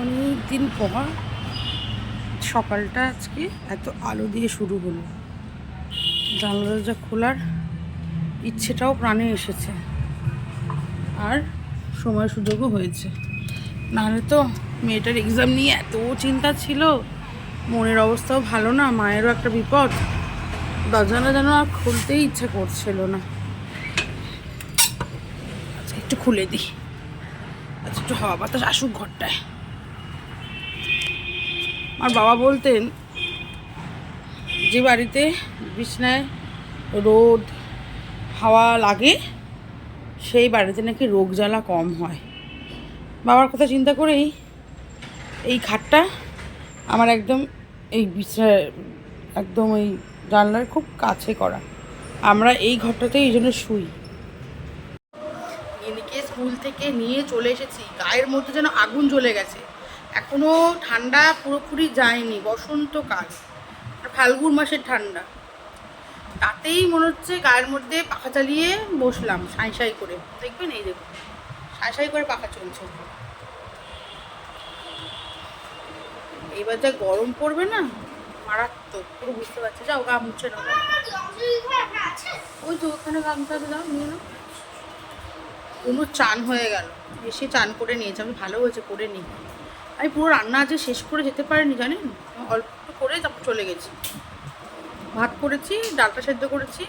অনেক দিন পর সকালটা আজকে এত আলো দিয়ে শুরু হলো। জানলা দরজা খোলার ইচ্ছেটাও প্রাণে এসেছে, আর সময় সুযোগও হয়েছে। নাহলে তো মেয়েটার এক্সাম নিয়ে এত চিন্তা ছিল, মনের অবস্থাও ভালো না, মায়েরও একটা বিপদ। দরজাটা যেন আর খুলতেই ইচ্ছে করছিল না। আচ্ছা একটু খুলে দিই, আচ্ছা একটু হাওয়া বাতাস আসুক ঘরটায়। আমার বাবা বলতেন যে বাড়িতে বিছনায় রোদ হাওয়া লাগে সেই বাড়িতে নাকি রোগ জ্বালা কম হয়। বাবার কথা চিন্তা করেই এই খাটটা আমার একদম এই বিছানায় একদম এই জানলার খুব কাছে করা। আমরা এই ঘরটাতেই এই জন্য শুই। এদিকে স্কুল থেকে নিয়ে চলে এসেছি, গায়ের মধ্যে যেন আগুন জ্বলে গেছে। এখনও ঠান্ডা পুরোপুরি যায়নি, বসন্তকাল আর ফাল্গুন মাসের ঠান্ডা। তাতেই মনে হচ্ছে গায়ের মধ্যে পাখা চালিয়ে বসলাম সাঁই সাঁই করে। দেখবেন এই দেখুন সাঁই সাঁই করে পাখা চলছে। এইবার যা গরম পড়বে না, মারাত্মক, পুরো বুঝতে পারছি। যাও গা মুছে নাও, ওই তো ওখানে গামছা দাও, নিয়ে নাও। কোনো চান হয়ে গেল, এসে চান করে নিয়েছে। আমি ভালো হয়েছে করে নিই। আমি পুরো রান্না আজকে শেষ করে যেতে পারিনি জানেন, অল্প একটু করে তারপর চলে গেছি। ভাত করেছি, ডালটা সেদ্ধ করেছি,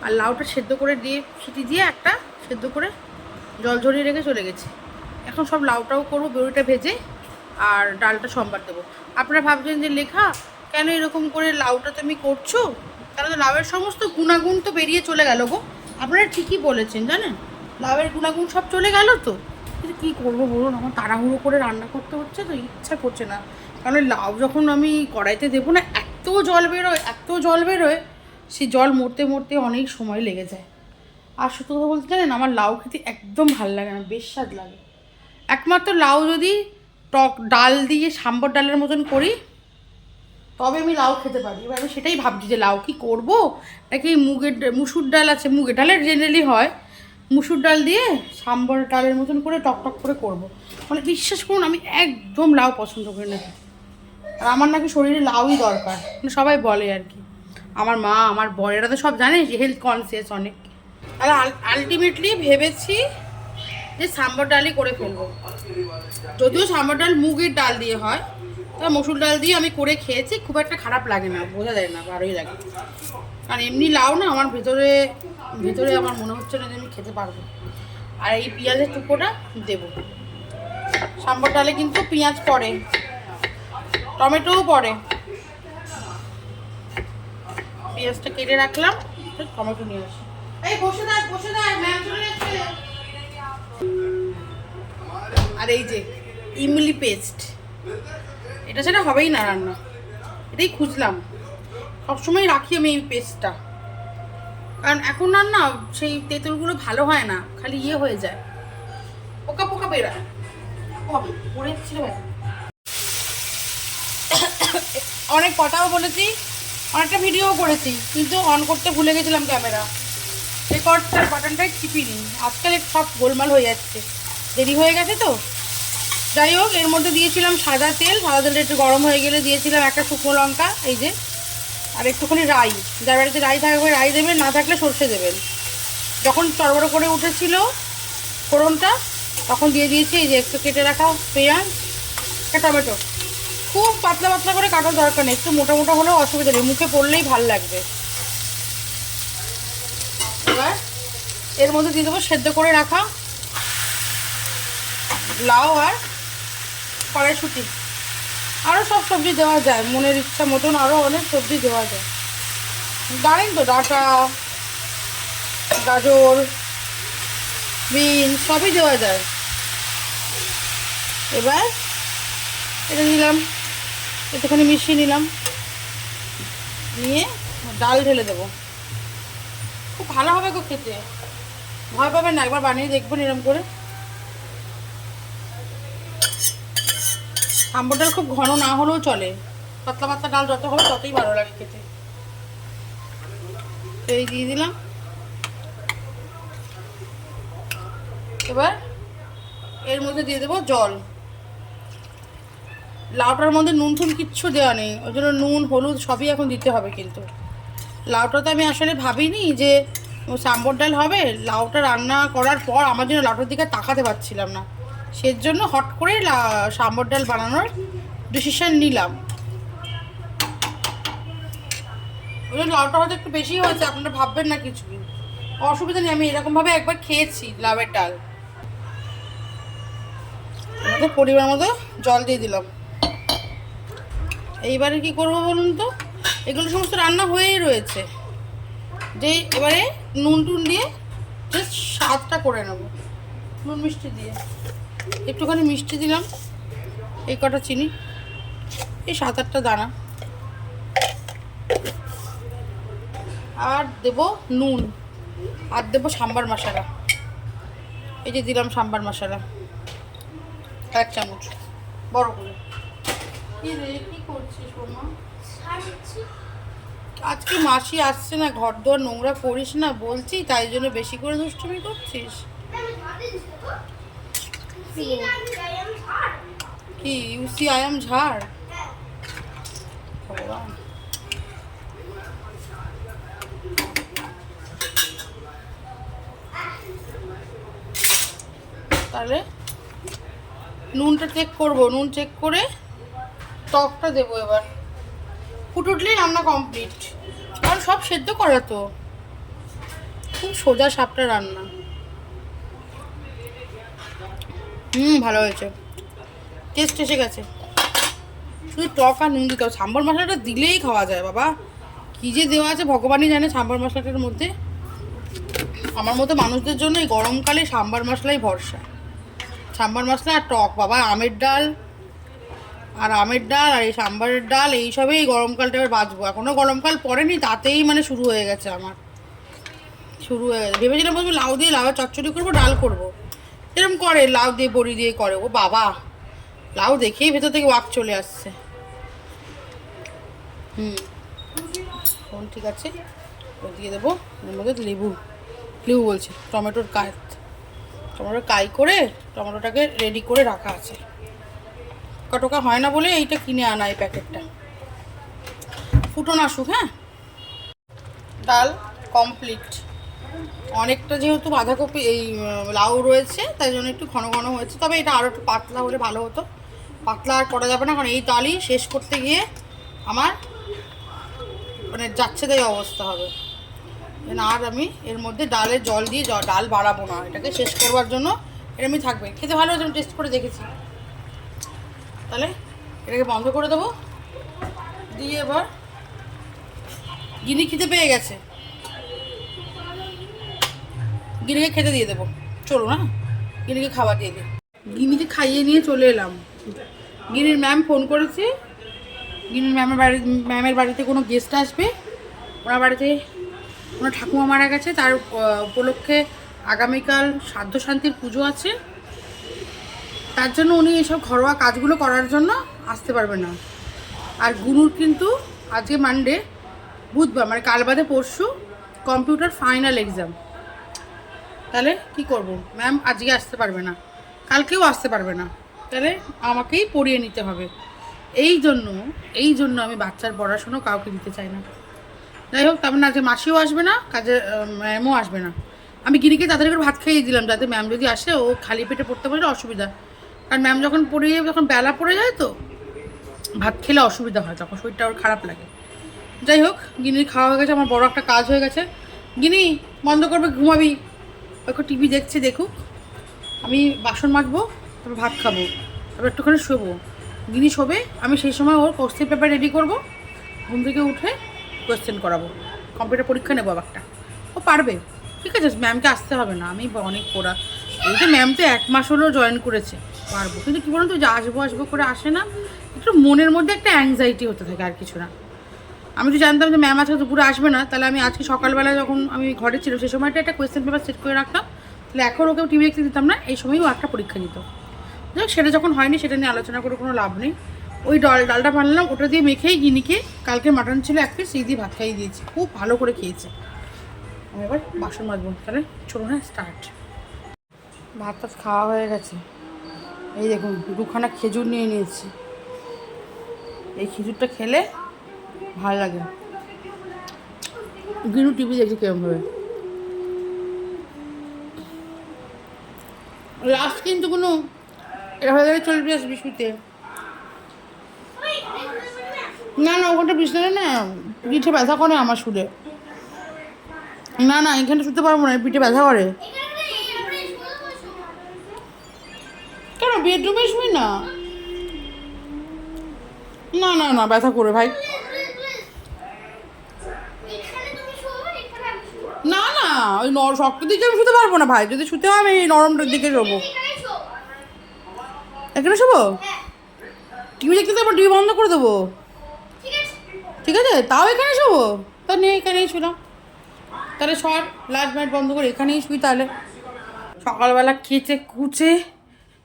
আর লাউটা সেদ্ধ করে দিয়ে সিটি দিয়ে একটা সেদ্ধ করে জল ঝরিয়ে রেখে চলে গেছি। এখন সব লাউটাও করবো, বড়িটা ভেজে, আর ডালটা সোমবার দেবো। আপনারা ভাবছেন যে লেখা কেন এরকম করে লাউটা তুমি করছো, কারণ লাউয়ের সমস্ত গুণাগুণ তো বেরিয়ে চলে গেল গো। আপনারা ঠিকই বলেছেন জানেন, লাউয়ের গুণাগুণ সব চলে গেল তো। কিন্তু কী করবো বলুন, আমার তাড়াহুড়ো করে রান্না করতে হচ্ছে তো, ইচ্ছা করছে না। কারণ লাউ যখন আমি কড়াইতে দেবো না, এত জল বেরোয়, এত জল বেরোয়, সেই জল মরতে মরতে অনেক সময় লেগে যায়। আর সত্যি কথা বলতে জানেন, আমার লাউ খেতে একদম ভাল লাগে না, বেশ স্বাদ লাগে। একমাত্র লাউ যদি টক ডাল দিয়ে সাম্বর ডালের মতন করি তবে আমি লাউ খেতে পারি। এবার আমি সেটাই ভাবছি যে লাউ কি করবো, নাকি মুসুর ডাল আছে, মুগের ডালের জেনারেলি হয়, মুসুর ডাল দিয়ে সাম্বর ডালের মতন করে টক টক করে করবো। মানে বিশ্বাস করুন, আমি একদম লাউ পছন্দ করি না। আর আমার নাকি শরীরে লাউই দরকার, মানে সবাই বলে আর কি। আমার মা, আমার বরেরা তো সব জানে যে হেলথ কনসিয়াস অনেক। তাহলে আলটিমেটলি ভেবেছি যে সাম্বর ডালই করে ফেলবো। যদিও সাম্বর ডাল মুগের ডাল দিয়ে হয়, তা মসুর ডাল দিয়ে আমি করে খেয়েছি, খুব একটা খারাপ লাগে না, বোঝা যায় না, ভালোই লাগে। কারণ এমনি লাউ না আমার ভেতরে ভেতরে আমার মনে হচ্ছে না যে আমি খেতে পারবো। আর এই পেঁয়াজের টুকরোটা দেবো। সাম্বর ডালে কিন্তু পেঁয়াজ পড়ে, টমেটোও পড়ে। পেঁয়াজটা কেটে রাখলাম, টমেটো নিয়ে আসি। এই বসে থাক, বসে থাক, ম্যাম চলে যাচ্ছে। আর এই যে ইমলি পেস্ট, এটা সেটা হবেই না রান্না, এটাই খুঁজলাম। সবসময় রাখি আমি এই পেস্টটা, কারণ এখন আর না সেই তেঁতুলগুলো ভালো হয় না, খালি ইয়ে হয়ে যায়, পোকা পোকা বেরোয়। অনেক কথাও বলেছি, অনেকটা ভিডিও করেছি, কিন্তু অন করতে ভুলে গেছিলাম ক্যামেরা। রেকর্ডটার বাটনটাই টিপিনি, আজকাল সব গোলমাল হয়ে যাচ্ছে, দেরি হয়ে গেছে তো। যাই হোক, এর মধ্যে দিয়েছিলাম সাদা তেল, সাদা তেলটা একটু গরম হয়ে গেলে দিয়েছিলাম একটা শুকনো লঙ্কা, এই যে, আর একটুখানি রাই। যার বাড়িতে রাই থাকবে রাই দেবেন, না থাকলে সর্ষে দেবেন। যখন চড়বড় করে উঠেছিল ফোড়নটা, তখন দিয়ে দিয়েছি এই যে একটু কেটে রাখা পেঁয়াজ, একটা টমেটো। খুব পাতলা পাতলা করে কাটার দরকার নেই, একটু মোটা মোটা হলেও অসুবিধা নেই, মুখে পড়লেই ভাল লাগবে। এবার এর মধ্যে দিয়ে দেবো সেদ্ধ করে রাখা লাউ আর কড়াইশুঁটি। আরও সব সবজি দেওয়া যায়, মনের ইচ্ছা মতন আরও অনেক সবজি দেওয়া যায়, জানেন তো, ডাঁটা, গাজর, বিনস সবই দেওয়া যায়। এবার এটা নিলাম, একটুখানি মিশিয়ে নিলাম, নিয়ে ডাল ঢেলে দেবো। খুব ভালো হবে গো খেতে, ভয় পাবেন না, একবার বানিয়ে দেখবেন এরকম করে। সাম্বর ডাল খুব ঘন না হলেও চলে, পাতলা পাতলা ডাল যত হবে ততই ভালো লাগে খেতে। এই দিয়ে দিলাম। এবার এর মধ্যে দিয়ে দেবো জল, লাউটার মধ্যে নুন টুন কিচ্ছু দেওয়া নেই, ওই জন্য নুন হলুদ সবই এখন দিতে হবে। কিন্তু লাউটাতে আমি আসলে ভাবিনি যে সাম্বর ডাল হবে। লাউটা রান্না করার পর আমার জন্য লাউটার দিকে তাকাতে পারছিলাম না, সেজন্য হট করে সাম্বর ডাল বানানোর ডিসিশন নিলাম। ওই জন্য লাউটা হয়তো একটু বেশি হয়েছে, আপনারা ভাববেন না কিছু, অসুবিধা নেই। আমি এরকমভাবে একবার খেয়েছি লাউয়ের ডাল। আমাদের পরিমাণ মতো জল দিয়ে দিলাম। এইবারে কি করবো বলুন তো, এগুলো সমস্ত রান্না হয়েই রয়েছে, যে এবারে নুন টুন দিয়ে জাস্ট স্বাদটা করে নেব। নুন মিষ্টি দিয়ে একটুখানি মিষ্টি দিলাম, এই কটা চিনি, এই 7-8টা দানা, আর দেব নুন, আর দেবো সাম্বার মশলা। এই যে দিলাম সাম্বার মশলা 1 চামচ বড় করে। কি রে, কি করছিস বৌমা? আজকে মাসি আসছে না, ঘর দোয়ার নোংরা করিস না বলছি, তাই জন্য বেশি করে দুষ্টুমি করছিস। কি ইউসি আই এম ঝাড়? ভগবান, তাহলে নুনটা চেক করব, নুন চেক করে টকটা দেবো। এবার ফুট উঠলেই রান্না কমপ্লিট, কারণ সব সেদ্ধ করা তো, খুব সোজা সাপটা রান্না। ভালো হয়েছে, টেস্ট এসে গেছে। শুধু টক আর নুন দিতে হবে, সাম্বার মশলাটা দিলেই খাওয়া যায় বাবা। কী যে দেওয়া আছে ভগবানই জানে সাম্বার মশলাটার মধ্যে। আমার মতো মানুষদের জন্য এই গরমকালে সাম্বার মশলাই ভরসা। সাম্বার মশলা আর টক বাবা, আমের ডাল আর এই সাম্বারের ডাল, এইসবেই গরমকালটা এবার বাঁচবো। এখনও গরমকাল পড়েনি, তাতেই মানে শুরু হয়ে গেছে আমার, শুরু হয়ে গেছে। ভেবেছিলাম বলবো লাউ দিয়ে লাউয়ের চচ্চড়ি করবো, ডাল করবো, এরকম করে লাউ দিয়ে বড়ি দিয়ে করে। ও বাবা, লাউ দেখেই ভেতর থেকে ওয়াক চলে আসছে। ঠিক আছে, ও দিয়ে দেবো এর মধ্যে লেবু বলছি টমেটোর কাই করে টমেটোটাকে রেডি করে রাখা আছে। টোকা হয় না বলে এইটা কিনে আনা, এই প্যাকেটটা। ফুটন আসুক। হ্যাঁ, ডাল কমপ্লিট। অনেকটা যেহেতু বাঁধাকপি এই লাউ রয়েছে, তাই জন্য একটু ঘন ঘন হয়েছে, তবে এটা আরও একটু পাতলা হলে ভালো হতো। পাতলা আর করা যাবে না, কারণ এই ডালই শেষ করতে গিয়ে আমার মানে যাচ্ছে তাই অবস্থা হবে। আর আমি এর মধ্যে ডালের জল দিয়ে ডাল বাড়াবো না, এটাকে শেষ করবার জন্য এরমই থাকবে। খেতে ভালো হয়েছে, আমি টেস্ট করে দেখেছি। তাহলে এটাকে বন্ধ করে দেবো, দিয়ে এবার গিনি খেতে পেয়ে গেছে, গিনিকে খেতে দিয়ে দেবো। চলো না, গিনিকে খাবার দিয়ে দিই। গিনিকে খাইয়ে নিয়ে চলে এলাম। গিনির ম্যাম ফোন করেছে, গিনির ম্যামের বাড়িতে কোনো গেস্ট আসবে, ওনার বাড়িতে ওনার ঠাকুমা মারা গেছে, তার উপলক্ষে আগামীকাল শ্রাদ্ধ শান্তির পুজো আছে, তার জন্য উনি এসব ঘরোয়া কাজগুলো করার জন্য আসতে পারবে না। আর গুনুর কিন্তু আজকে মানডে, বুধবার মানে কাল বাদে পরশু কম্পিউটার ফাইনাল এক্সাম। তাহলে কি করব, ম্যাম আজকে আসতে পারবে না, কালকেও আসতে পারবে না, তাহলে আমাকেই পড়িয়ে নিতে হবে। এই জন্য আমি বাচ্চার পড়াশুনো কাউকে দিতে চাই না। যাই হোক, তারপর আজকে মাসিও আসবে না, কাজে ম্যামও আসবে না। আমি গিরিকে তাড়াতাড়ি করে ভাত খাইয়ে দিলাম, যাতে ম্যাম যদি আসে ও খালি পেটে পড়তে পারলে অসুবিধা। কারণ ম্যাম যখন যখন বেলা পড়ে যায় তো ভাত খেলে অসুবিধা হয়, তখন শরীরটা ওর খারাপ লাগে। যাই হোক, গিনির খাওয়া হয়ে গেছে, আমার বড় একটা কাজ হয়ে গেছে। গিনি বন্ধ করবে, ঘুমাবি। ওকে টিভি দেখুক, আমি বাসন মাজবো, তারপর ভাত খাবো, তারপর একটুখানি শোবো। গিনি শোবে, আমি সেই সময় ওর কোশ্চেন পেপার রেডি করবো, ঘুম থেকে উঠে কোয়েশ্চেন করাবো, কম্পিউটার পরীক্ষা নেবো একটা। ও পারবে, ঠিক আছে, ম্যামকে আসতে হবে না। আমি অনেক পড়া, এই যে ম্যাম তো 1 মাস হলেও জয়েন করেছে, পারবো। কিন্তু কী বলুন তো, যে আসবো করে আসে না, একটু মনের মধ্যে একটা অ্যাংজাইটি হতে থাকে, আর কিছু না। আমি তো জানতাম যে ম্যাম আজকে দুপুরে আসবে না, তাহলে আমি আজকে সকালবেলা যখন আমি ঘরে ছিল সেই সময়টা একটা কোয়েশ্চেন পেপার সেট করে রাখতাম, তাহলে এখন ওকে টিভি দেখতে দিতাম না, এই সময়ও একটা পরীক্ষা দিত। যাই, সেটা যখন হয়নি সেটা নিয়ে আলোচনা করে কোনো লাভ নেই। ওই ডালটা বানালাম, ওটা দিয়ে মেখেই গিনিকে, কালকে মাটন ছিল 1 পিস, সেই দিয়ে ভাত খাইয়ে দিয়েছি, খুব ভালো করে খেয়েছে। আমি এবার বাসন মাজবো, তাহলে চলো না স্টার্ট। ভাত খাওয়া হয়ে গেছে, এই দেখুন 2খানা খেজুর নিয়ে নিয়েছি, এই খিচুড়িটা খেলে ভালো লাগে। গিনু টিভি দেখছি কেমনভাবে। লাস্ট কিন্তু কোনো এটা হয়ে গেলে চলবে আসবি শুতে। না না ওখানটা বিছানা না, পিঠে ব্যথা করে আমার শুলে। না না এখানে শুতে পারবো না, পিঠে ব্যথা করে। কেন বেডরুমে শুই না? না না না ব্যথা করে ভাই। না না ওই শক্ত দিকে আমি শুতে পারবো না ভাই, যদি শুতে হয় আমি এই নরমটার দিকে শোবো। এখানে শোবো? টিভি দেখতে দেবো, টিভি বন্ধ করে দেবো। ঠিক আছে তাও এখানে শোবো? তা নেই এখানেই শুলাম তাহলে। সর লাইট মাইট বন্ধ করে এখানেই শুই তাহলে। সকালবেলা কেচে কুচে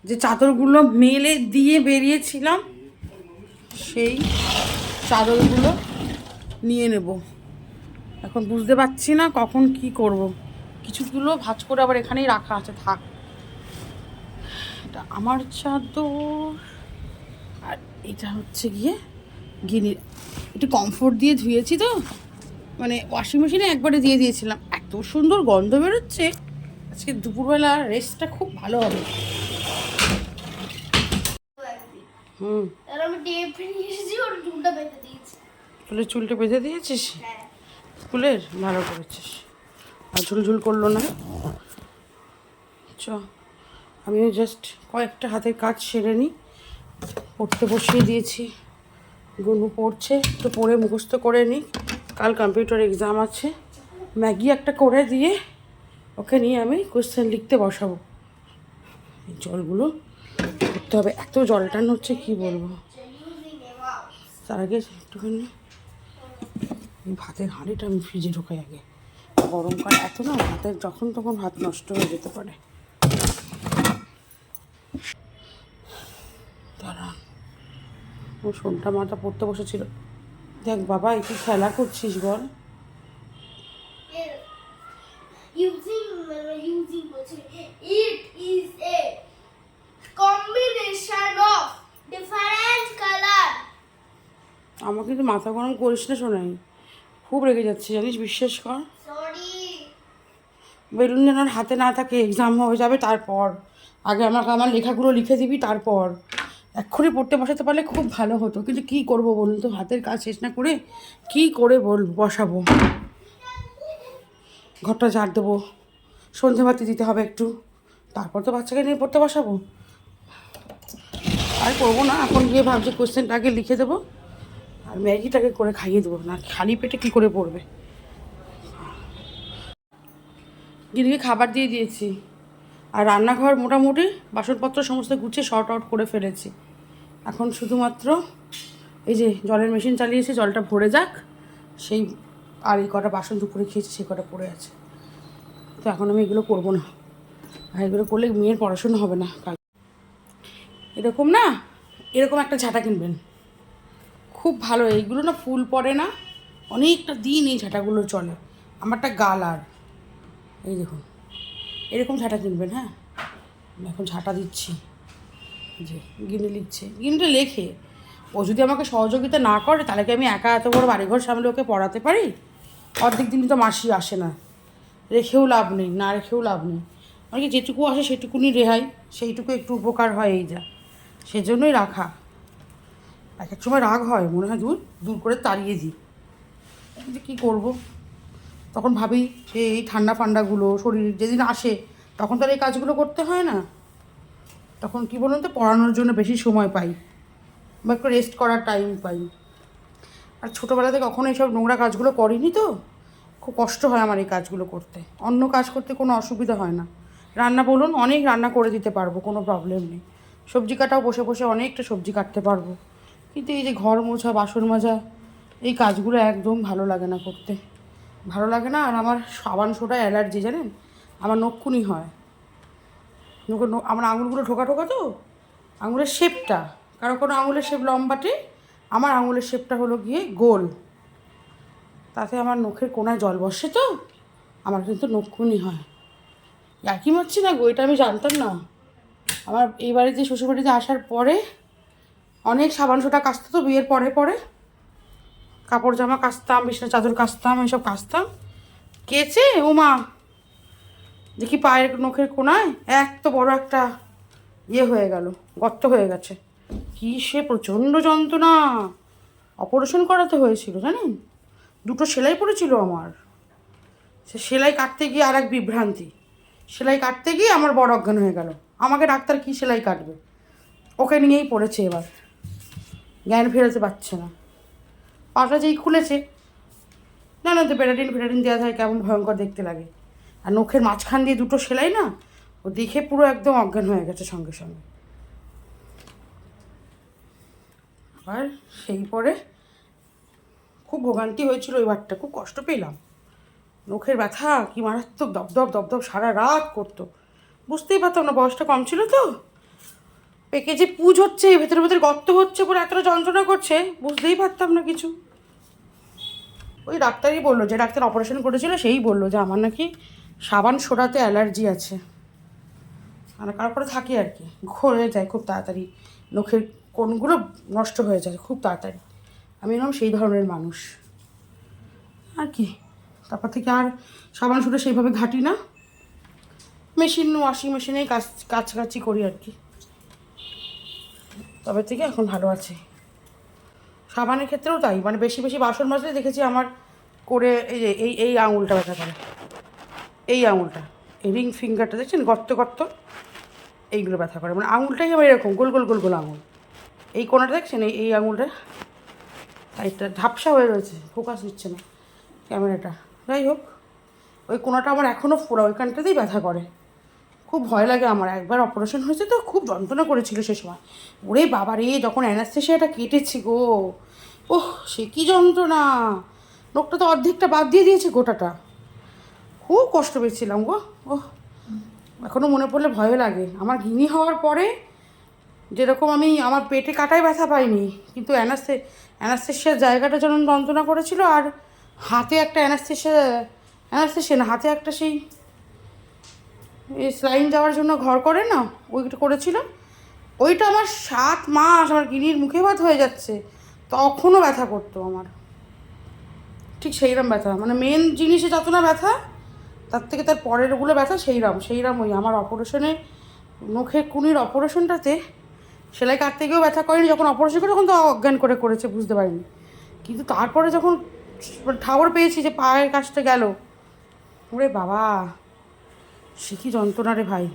যে চাদরগুলো মেলে দিয়ে বেরিয়েছিলাম সেই চাদরগুলো নিয়ে নেব। এখন বুঝতে পারছি না কখন কি করব। কিছুগুলো ভাঁজ করে আবার এখানেই রাখা আছে, থাক। এটা আমার চাদর আর এটা হচ্ছে গিয়ে গিনির। একটু কমফোর্ট দিয়ে ধুয়েছি তো, মানে ওয়াশিং মেশিনে একবারে দিয়ে দিয়েছিলাম। এত সুন্দর গন্ধ বেরোচ্ছে, আজকে দুপুরবেলা রেস্টটা খুব ভালো হবে। ফুলের চুলটা বেঁধে দিয়েছিস? ফুলের ভালো করেছিস, আর ঝুলঝুল করলো না। চ আমিও জাস্ট কয়েকটা হাতের কাজ সেরে নিই। পড়তে বসিয়ে দিয়েছি, গুনু পড়ছে, তো পড়ে মুখস্থ করে নিই। কাল কম্পিউটার এক্সাম আছে। ম্যাগি একটা করে দিয়ে ওকে নিয়ে আমি কোয়েশ্চেন লিখতে বসাবো। এই জলগুলো করতে হবে, এত জল টান হচ্ছে কি বলবো। তার আগে একটুখানি ভাতের হাঁড়িটা আমি ফ্রিজে ঢোকাই আগে। গরমকাল এত না, ভাতের যখন তখন ভাত নষ্ট হয়ে যেতে পারে। তারা ও শোনটা মাথা পড়তে বসেছিল। দেখ বাবা একটু খেলা করছিস বল। It is a combination of different color. আমার কিন্তু মাথা গরম করিস না শোনাই, খুব রেগে যাচ্ছে জানিস, বিশ্বাস কর। Sorry. বেলুন যেন হাতে না থাকে, এক্সাম হয়ে যাবে তারপর। আগে আমাকে আমার লেখাগুলো লিখে দিবি তারপর। এক্ষুনি পড়তে বসাতে পারলে খুব ভালো হতো, কিন্তু কী করবো বলুন তো, হাতের কাজ শেষ না করে কী করে বসাবো। ঘরটা ঝাড় দেবো, সন্ধে বাতি দিতে হবে একটু, তারপর তো বাচ্চাকে নিয়ে পড়তে বসাবো। আর করবো না, এখন গিয়ে ভাবছি কোয়েশ্চেনটা আগে লিখে দেবো আর ম্যাগিটাকে করে খাইয়ে দেবো, না খালি পেটে কী করে পড়বে। গিরিকে খাবার দিয়ে দিয়েছি, আর রান্নাঘর মোটামুটি বাসনপত্র সমস্ত গুছিয়ে শর্ট আউট করে ফেলেছি। এখন শুধুমাত্র এই যে জলের মেশিন চালিয়েছি, জলটা ভরে যাক সেই, আর এই কটা বাসন দুপুরে খেয়েছি সেই কটা পড়ে আছে। তো এখন আমি এগুলো করবো না, আর এগুলো করলে মেয়ের পড়াশোনা হবে না কাল। এরকম না, এরকম একটা ঝাঁটা কিনবেন, খুব ভালো। এইগুলো না ফুল পড়ে না, অনেকটা দিন এই ঝাঁটাগুলো চলে। আমারটা গাল, আর এই দেখুন এরকম ঝাঁটা কিনবেন। হ্যাঁ আমি এখন ঝাঁটা দিচ্ছি, যে গিনি লিখছে, গিনিটা লেখে। ও যদি আমাকে সহযোগিতা না করে তাহলে কি আমি একা এত বড় বাড়িঘর সামলে ওকে পড়াতে পারি? অর্ধেক দিনই তো মাসি আসে না, রেখেও লাভ নেই, না রেখেও লাভ নেই। মানে কি যেটুকু আসে সেটুকুনি রেহাই, সেইটুকু একটু উপকার হয়, এই যা, সেজন্যই রাখা। এক এক সময় রাগ হয়, মনে হয় দূর দূর করে তাড়িয়ে দিই, কিন্তু কী করবো। তখন ভাবি যে এই ঠান্ডা ফান্ডাগুলো শরীর যেদিন আসে তখন তো আর এই কাজগুলো করতে হয় না। তখন কী বলুন তো, পড়ানোর জন্য বেশি সময় পাই বা একটু রেস্ট করার টাইম পাই। আর ছোটোবেলাতে কখনো এইসব নোংরা কাজগুলো করিনি, তো খুব কষ্ট হয় আমার এই কাজগুলো করতে। অন্য কাজ করতে কোনো অসুবিধা হয় না, রান্না বলুন অনেক রান্না করে দিতে পারবো, কোনো প্রবলেম নেই। সবজি কাটাও বসে বসে অনেকটা সবজি কাটতে পারবো, কিন্তু এই যে ঘর মোছা বাসন মাজা এই কাজগুলো একদম ভালো লাগে না করতে, ভালো লাগে না। আর আমার সাবান সোডা অ্যালার্জি জানেন, আমার নখকুনি হয়। আমার আঙুলগুলো ঠোকা ঠোকা তো, আঙুলের শেপটা, কারো কোনো আঙুলের শেপ লম্বাটে, আমার আঙুলের শেপটা হলো গিয়ে গোল। তাতে আমার নখের কোনায় জল বসে, তো আমার কিন্তু নখকুনি হয়। আর কি মারছি না গো, এটা আমি জানতাম না। আমার এই বাড়িতে শ্বশুরবাড়িতে আসার পরে অনেক সাবান সোটা কাচতো তো বিয়ের পরে পরে, কাপড় জামা কাচতাম, বিছানা চাদর কাচতাম, এইসব কাচতাম। কেচে ওমা দেখি পায়ের নখের কোনায় এত বড় একটা ইয়ে হয়ে গেল, গর্ত হয়ে গেছে। কি সে প্রচণ্ড যন্ত্রণা, অপারেশন করাতে হয়েছিল জানেন। 2টো সেলাই পড়েছিল আমার। সে সেলাই কাটতে গিয়ে আর এক বিভ্রান্তি, সেলাই কাটতে গিয়ে আমার বড় অজ্ঞান হয়ে গেল। আমাকে ডাক্তার কি সেলাই কাটবে, ওকে নিয়েই পড়েছে এবার, জ্ঞান ফেরাতে পারছে না। পাটা যেই খুলেছে, জানো তো প্যারাডিন দেওয়া থাকে, কেমন ভয়ঙ্কর দেখতে লাগে। আর নখের মাঝখান দিয়ে 2টো সেলাই না, ও দেখে পুরো একদম অজ্ঞান হয়ে গেছে সঙ্গে সঙ্গে। আর সেই পরে খুব ভোগান্তি হয়েছিল এবারটা, খুব কষ্ট পেলাম। নখের ব্যথা কি মারাত্মক, দপদপ দপদপ সারা রাত করতো। বুঝতেই পারতাম না, বয়সটা কম ছিল তো। পেকে যে পুজ হচ্ছে, ভেতরে ভেতরে গর্ত হচ্ছে, পরে এতটা যন্ত্রণা করছে, বুঝতেই পারতাম না কিছু। ওই ডাক্তারই বললো, যে ডাক্তার অপারেশন করেছিল সেই বললো যে আমার নাকি সাবান সোডাতে অ্যালার্জি আছে, মানে তারপরে থাকে আর কি, ঘরে যায় খুব তাড়াতাড়ি, নখের কোণগুলো নষ্ট হয়ে যায় খুব তাড়াতাড়ি। আমি এরকম সেই ধরনের মানুষ আর কি। তারপর থেকে আর সাবান সোডা সেইভাবে ঘাঁটি না, ওয়াশিং মেশিনেই কাছাকাছি করি আর কি। তবে থেকে এখন ভালো আছে। সাবানের ক্ষেত্রেও তাই, মানে বেশি বেশি বাসন মাজলে দেখেছি আমার করে এই যে এই আঙুলটা ব্যথা করে, এই আঙুলটা, এই রিং ফিঙ্গারটা দেখছেন গর্ত গর্ত, এইগুলো ব্যথা করে। মানে আঙুলটাই আমার এরকম গোল গোল গোল গোল আঙুল, এই কোণাটা দেখছেন, এই আঙুলটা সাইডটা ঝাপসা হয়ে রয়েছে, ফোকাস নিচ্ছে না ক্যামেরাটা। যাই হোক, ওই কোণাটা আমার এখনও পুরো ওইখানটাতেই ব্যথা করে, খুব ভয় লাগে আমার। একবার অপারেশন হয়েছে তো, খুব যন্ত্রণা করেছিল সে সময়। ওরে বাবা রে, যখন অ্যানাস্থেশিয়াটা কেটেছি গো, ওহ সে কী যন্ত্রণা, নখটা তো অর্ধেকটা বাদ দিয়ে দিয়েছে গোটাটা, খুব কষ্ট পেয়েছিলাম গো। ওহ, এখনও মনে পড়লে ভয় লাগে। আমার গিনি হওয়ার পরে যেরকম আমি আমার পেটে কাটায় ব্যথা পাইনি, কিন্তু অ্যানাস্থেশিয়ার জায়গাটা যেমন যন্ত্রণা করেছিল, আর হাতে একটা অ্যানাস্থেশিয়া না, হাতে একটা সেই স্লাইন যাওয়ার জন্য ঘর করে না, ওইটা করেছিল। ওইটা আমার 7 মাস আমার গিনির মুখে ভাত হয়ে যাচ্ছে, তখনও ব্যথা করতো আমার, ঠিক সেইরকম ব্যথা। মানে মেন জিনিসে যত না ব্যথা, তার থেকে তার পরের ওগুলো ব্যথা সেইরকম। ওই আমার অপারেশনে, নখের কুনির অপারেশনটাতে সেলাই কাটতে গিয়েও ব্যথা করেনি। যখন অপারেশন করে তখন তো অজ্ঞান করে করেছে, বুঝতে পারিনি। কিন্তু তারপরে যখন ঠাবর পেয়েছি যে পায়ের কাছটা গেল, ওরে বাবা সে কি যন্ত্রণা রে ভাই,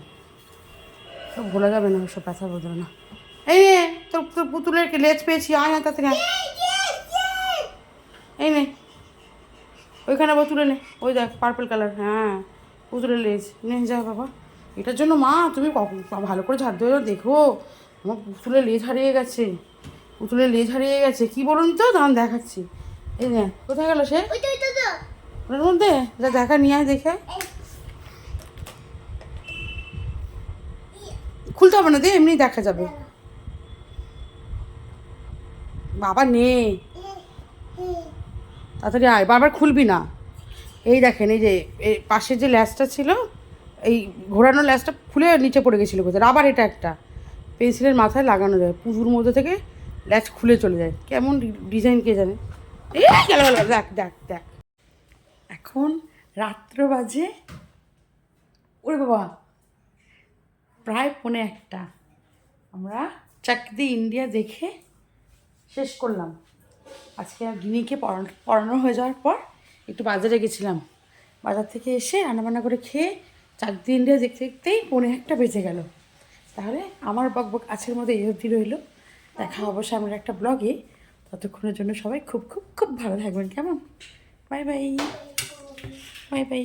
সব ভোলা যাবে না, ওসব ব্যথা বোঝা না। এই নে তোর পুতুলের লেজ পেয়েছি, আয় না তাড়াতাড়ি আয়। এই নে ওইখানে আবার তুলে নে, ওই দেখ পার্পল কালার, হ্যাঁ পুতুলের লেজ নে, যা বাবা। এটার জন্য মা তুমি ভালো করে ঝাড় দেওয়া দেখো, আমার পুতুলের লেজ হারিয়ে গেছে, কি বলুন তো, দাঁড়ান দেখাচ্ছি। এই নে, কোথায় গেল সে, ওর মধ্যে যা দেখা নিয়ে আয় দেখে। খুলতে হবে না, দে এমনি দেখা যাবে। বাবা নে তাড়াতাড়ি আয়, বারবার খুলবি না। এই দেখেন, এই যে এই পাশের যে ল্যাসটা ছিল, এই ঘোরানো ল্যাসটা খুলে নিচে পড়ে গেছিলো কোথায়। আবার এটা একটা পেন্সিলের মাথায় লাগানো যায়, পুজোর মধ্যে থেকে ল্যাচ খুলে চলে যায়, কেমন ডিজাইন কে জানে। এই গেল দেখ দেখ দেখ, এখন রাত্র বাজে, ওরে বাবা প্রায় 1:45। আমরা চাকদি ইন্ডিয়া দেখে শেষ করলাম। আজকে গিনিকে পড়ানো হয়ে যাওয়ার পর একটু বাজারে গেছিলাম, বাজার থেকে এসে রান্নাবান্না করে খেয়ে চাকদি ইন্ডিয়া দেখতে দেখতেই 1:45 বেজে গেল। তাহলে আমার বকবক আজকের মধ্যে এই অবধি রইল। দেখা অবশ্য আমার একটা ব্লগে, ততক্ষণের জন্য সবাই খুব খুব খুব ভালো থাকবেন, কেমন? Bye bye bye bye.